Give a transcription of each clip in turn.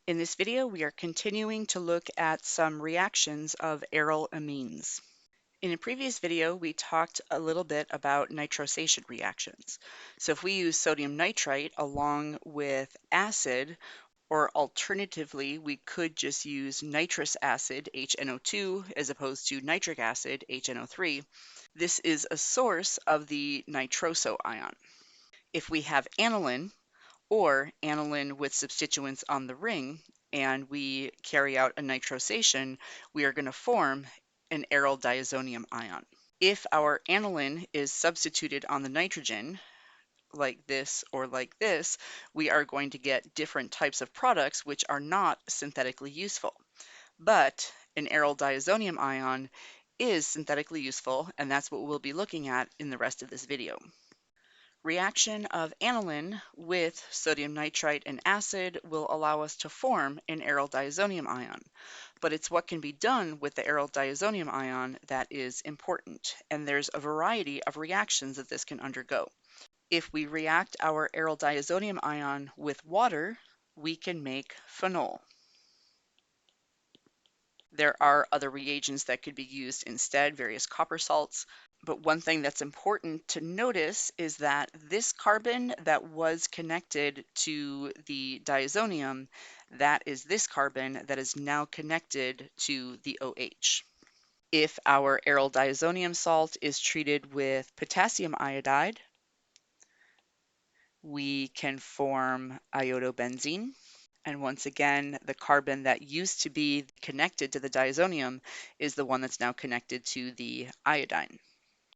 In this video, we are continuing to look at some reactions of arylamines. In a previous video, we talked a little bit about nitrosation reactions. So if we use sodium nitrite along with acid, or alternatively, we could just use nitrous acid, HNO2, as opposed to nitric acid, HNO3, this is a source of the nitroso ion. If we have aniline, or aniline with substituents on the ring, and we carry out a nitrosation, we are going to form an aryl diazonium ion. If our aniline is substituted on the nitrogen, like this or like this, we are going to get different types of products which are not synthetically useful. But an aryl diazonium ion is synthetically useful, and that's what we'll be looking at in the rest of this video. Reaction of aniline with sodium nitrite and acid will allow us to form an aryl diazonium ion, but it's what can be done with the aryl diazonium ion that is important, and there's a variety of reactions that this can undergo. If we react our aryl diazonium ion with water, we can make phenol. There are other reagents that could be used instead, various copper salts. But one thing that's important to notice is that this carbon that was connected to the diazonium, that is this carbon that is now connected to the OH. If our aryl diazonium salt is treated with potassium iodide, we can form iodobenzene. And once again, the carbon that used to be connected to the diazonium is the one that's now connected to the iodine.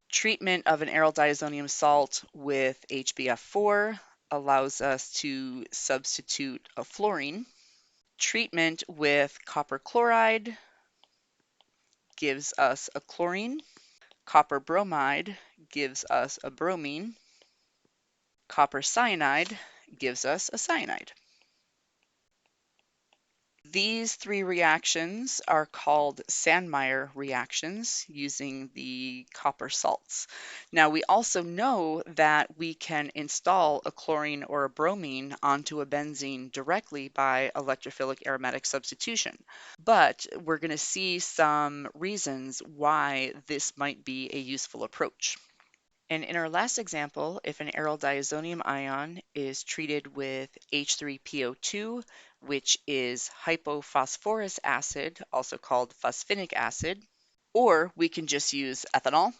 Treatment of an aryl diazonium salt with HbF4 allows us to substitute a fluorine. Treatment with copper chloride gives us a chlorine. Copper bromide gives us a bromine. Copper cyanide gives us a cyanide. These three reactions are called Sandmeyer reactions using the copper salts. Now we also know that we can install a chlorine or a bromine onto a benzene directly by electrophilic aromatic substitution, but we're going to see some reasons why this might be a useful approach. And in our last example, if an aryl diazonium ion is treated with H3PO2, which is hypophosphorous acid, also called phosphinic acid, or we can just use ethanol.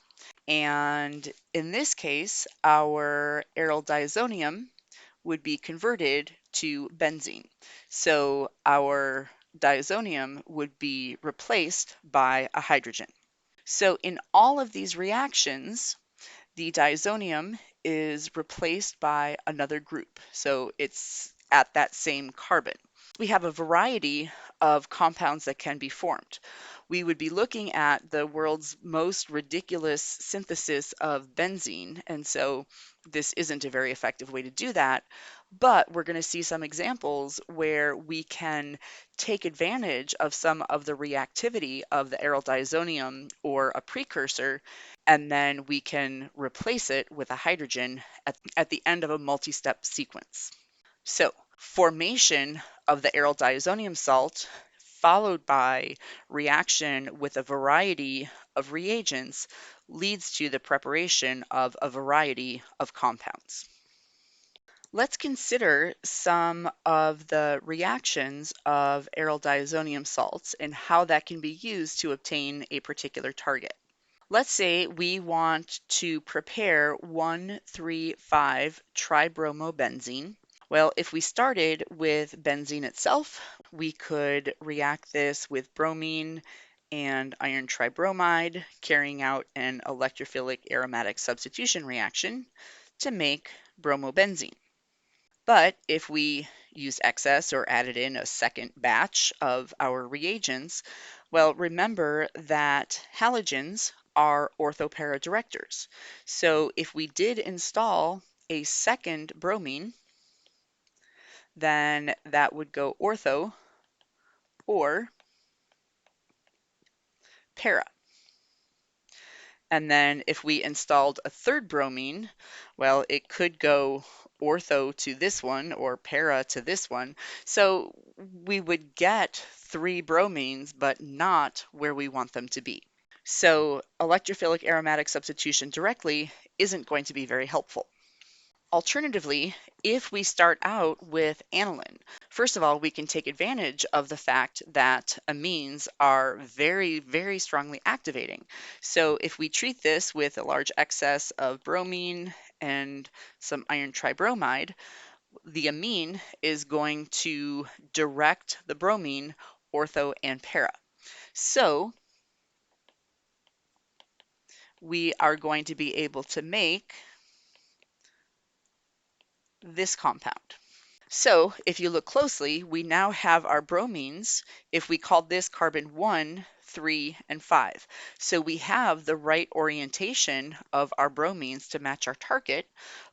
And in this case, our aryl diazonium would be converted to benzene. So our diazonium would be replaced by a hydrogen. So in all of these reactions, the diazonium is replaced by another group, so it's at that same carbon. We have a variety of compounds that can be formed. We would be looking at the world's most ridiculous synthesis of benzene, and so this isn't a very effective way to do that, but we're going to see some examples where we can take advantage of some of the reactivity of the aryl diazonium or a precursor, and then we can replace it with a hydrogen at the end of a multi-step sequence. So formation of the aryl diazonium salt followed by reaction with a variety of reagents leads to the preparation of a variety of compounds. Let's consider some of the reactions of aryl diazonium salts and how that can be used to obtain a particular target. Let's say we want to prepare 1,3,5-tribromobenzene. Well, if we started with benzene itself, we could react this with bromine and iron tribromide, carrying out an electrophilic aromatic substitution reaction to make bromobenzene. But if we use excess or added in a second batch of our reagents, well, remember that halogens are orthopara directors. So if we did install a second bromine, then that would go ortho or para. And then if we installed a third bromine, well, it could go ortho to this one or para to this one. So we would get three bromines, but not where we want them to be. So electrophilic aromatic substitution directly isn't going to be very helpful. Alternatively, if we start out with aniline, first of all, we can take advantage of the fact that amines are very, very strongly activating. So if we treat this with a large excess of bromine and some iron tribromide, the amine is going to direct the bromine ortho and para. So we are going to be able to make this compound. So if you look closely, we now have our bromines. If we called this carbon 1, 3, and 5. So we have the right orientation of our bromines to match our target.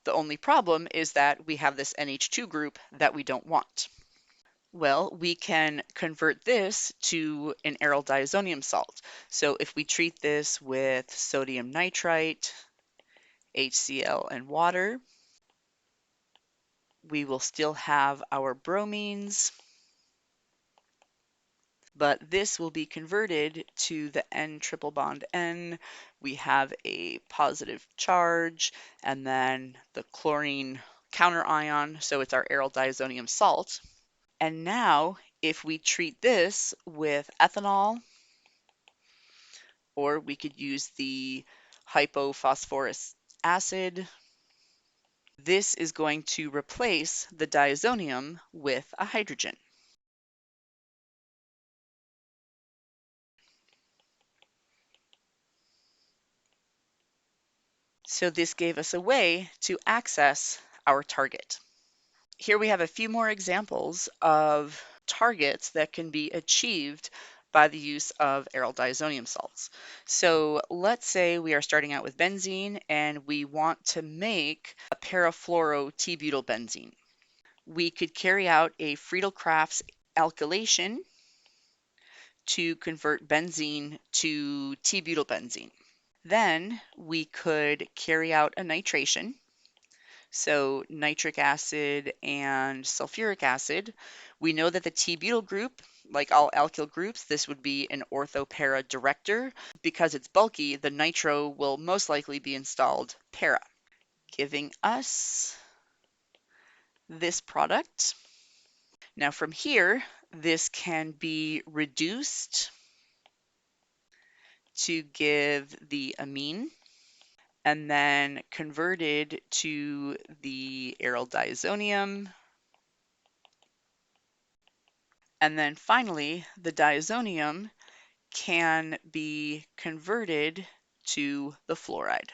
The only problem is that we have this NH2 group that we don't want. Well, we can convert this to an aryl diazonium salt. So if we treat this with sodium nitrite, HCl, and water, we will still have our bromines, but this will be converted to the N triple bond N. We have a positive charge, and then the chlorine counter ion, so it's our aryl diazonium salt. And now, if we treat this with ethanol, or we could use the hypophosphorus acid, this is going to replace the diazonium with a hydrogen. So this gave us a way to access our target. Here we have a few more examples of targets that can be achieved by the use of aryl diazonium salts. So let's say we are starting out with benzene and we want to make a parafluoro T-butylbenzene. We could carry out a Friedel-Crafts alkylation to convert benzene to T-butylbenzene. Then we could carry out a nitration. So nitric acid and sulfuric acid. We know that the T-butyl group, like all alkyl groups, this would be an ortho-para director. Because it's bulky, the nitro will most likely be installed para, giving us this product. Now from here, this can be reduced to give the amine, and then converted to the aryl diazonium. And then finally, the diazonium can be converted to the fluoride.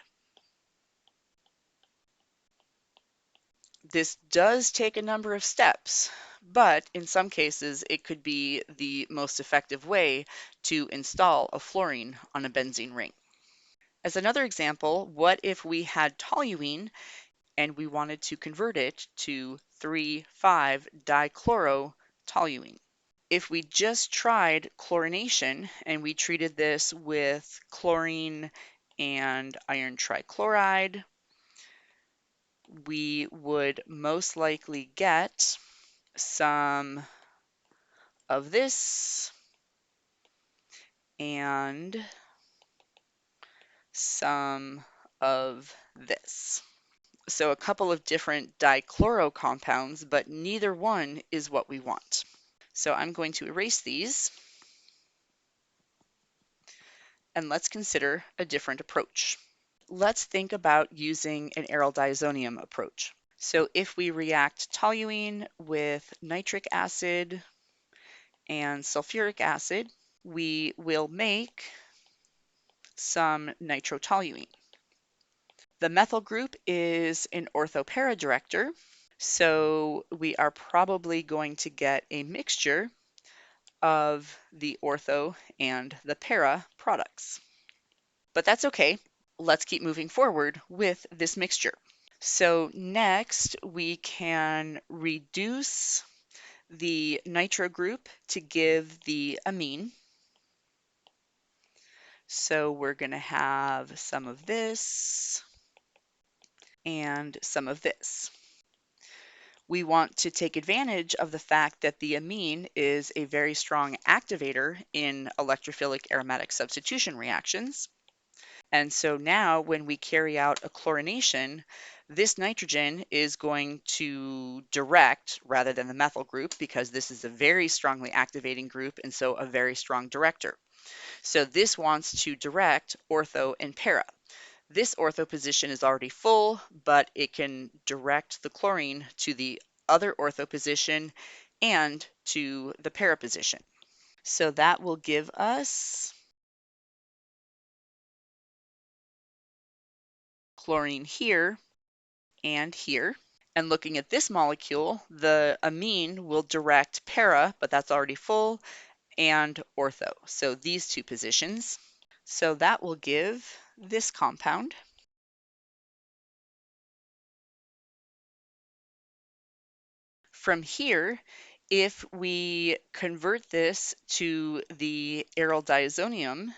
This does take a number of steps, but in some cases it could be the most effective way to install a fluorine on a benzene ring. As another example, what if we had toluene and we wanted to convert it to 3,5-dichlorotoluene? If we just tried chlorination and we treated this with chlorine and iron trichloride, we would most likely get some of this and some of this. So a couple of different dichloro compounds, but neither one is what we want. So I'm going to erase these, and let's consider a different approach. Let's think about using an aryl diazonium approach. So if we react toluene with nitric acid and sulfuric acid, we will make some nitrotoluene. The methyl group is an ortho-para director, so we are probably going to get a mixture of the ortho and the para products. But that's okay. Let's keep moving forward with this mixture. So next we can reduce the nitro group to give the amine. So we're going to have some of this and some of this. We want to take advantage of the fact that the amine is a very strong activator in electrophilic aromatic substitution reactions. And so now when we carry out a chlorination, this nitrogen is going to direct rather than the methyl group, because this is a very strongly activating group and so a very strong director. So this wants to direct ortho and para. This ortho position is already full, but it can direct the chlorine to the other ortho position and to the para position. So that will give us chlorine here and here. And looking at this molecule, the amine will direct para, but that's already full, and ortho. So these two positions. So that will give this compound. From here, if we convert this to the aryl diazonium,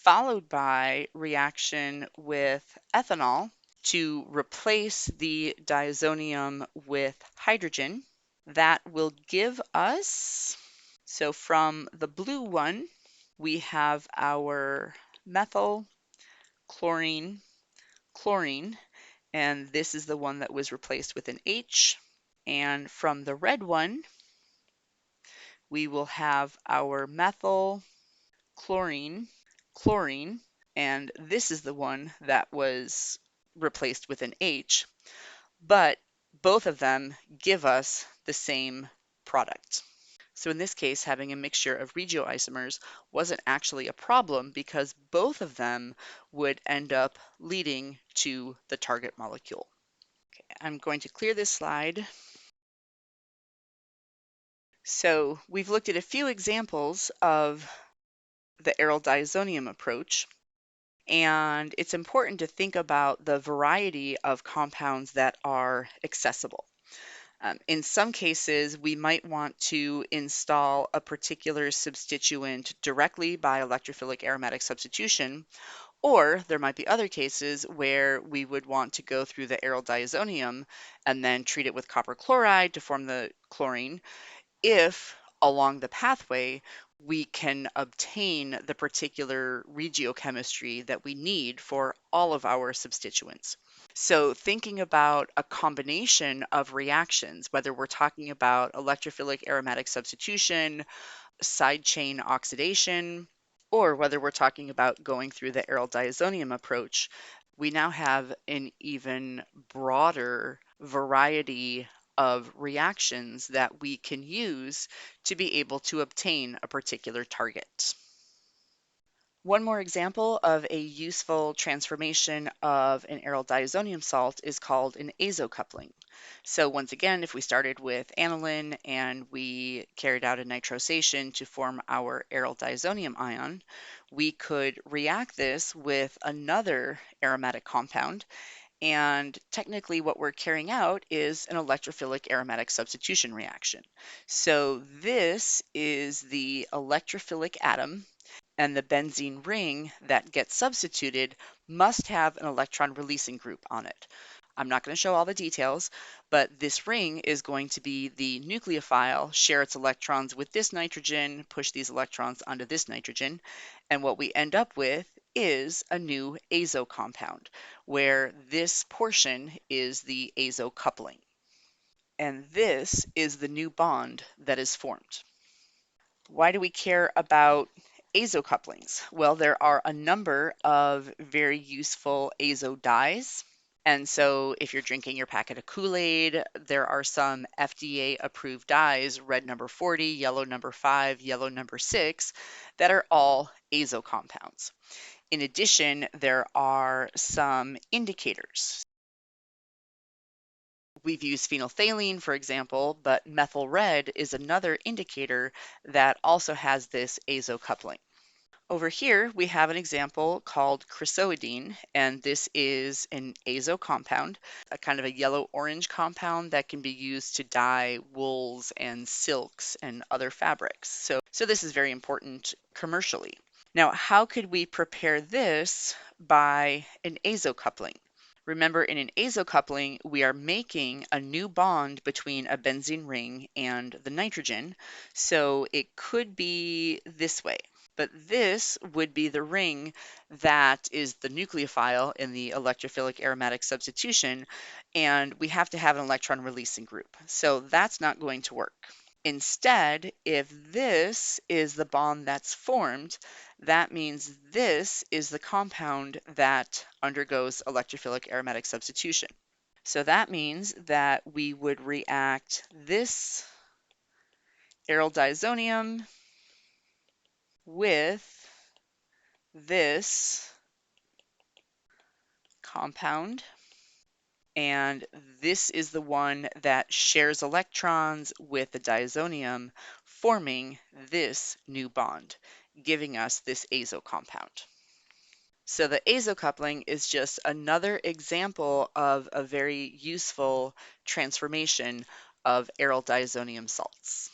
followed by reaction with ethanol to replace the diazonium with hydrogen, that will give us, so from the blue one, we have our methyl, chlorine, chlorine, and this is the one that was replaced with an H. And from the red one, we will have our methyl, chlorine, chlorine, and this is the one that was replaced with an H, but both of them give us the same product. So in this case, having a mixture of regioisomers wasn't actually a problem because both of them would end up leading to the target molecule. Okay, I'm going to clear this slide. So we've looked at a few examples of the aryl diazonium approach, and it's important to think about the variety of compounds that are accessible. In some cases, we might want to install a particular substituent directly by electrophilic aromatic substitution, or there might be other cases where we would want to go through the aryl diazonium and then treat it with copper chloride to form the chlorine, if along the pathway we can obtain the particular regiochemistry that we need for all of our substituents. So thinking about a combination of reactions, whether we're talking about electrophilic aromatic substitution, side chain oxidation, or whether we're talking about going through the aryl diazonium approach, we now have an even broader variety of reactions that we can use to be able to obtain a particular target. One more example of a useful transformation of an aryl diazonium salt is called an azocoupling. So once again, if we started with aniline and we carried out a nitrosation to form our aryl diazonium ion, we could react this with another aromatic compound. And technically what we're carrying out is an electrophilic aromatic substitution reaction. So this is the electrophilic atom, and the benzene ring that gets substituted must have an electron releasing group on it. I'm not going to show all the details, but this ring is going to be the nucleophile, share its electrons with this nitrogen, push these electrons onto this nitrogen, and what we end up with is a new azo compound, where this portion is the azo coupling. And this is the new bond that is formed. Why do we care about azo couplings? Well, there are a number of very useful azo dyes. And so if you're drinking your packet of Kool-Aid, there are some FDA approved dyes, red number 40, yellow number 5, yellow number 6, that are all azo compounds. In addition, there are some indicators. We've used phenolphthalein, for example, but methyl red is another indicator that also has this azo coupling. Over here, we have an example called chrysoidine, and this is an azo compound, a kind of a yellow-orange compound that can be used to dye wools and silks and other fabrics. So this is very important commercially. Now, how could we prepare this by an azocoupling? Remember, in an azocoupling, we are making a new bond between a benzene ring and the nitrogen, so it could be this way. But this would be the ring that is the nucleophile in the electrophilic aromatic substitution, and we have to have an electron releasing group. So that's not going to work. Instead, if this is the bond that's formed, that means this is the compound that undergoes electrophilic aromatic substitution. So that means that we would react this aryl diazonium with this compound, and this is the one that shares electrons with the diazonium, forming this new bond, giving us this azo compound. So the azo coupling is just another example of a very useful transformation of aryl diazonium salts.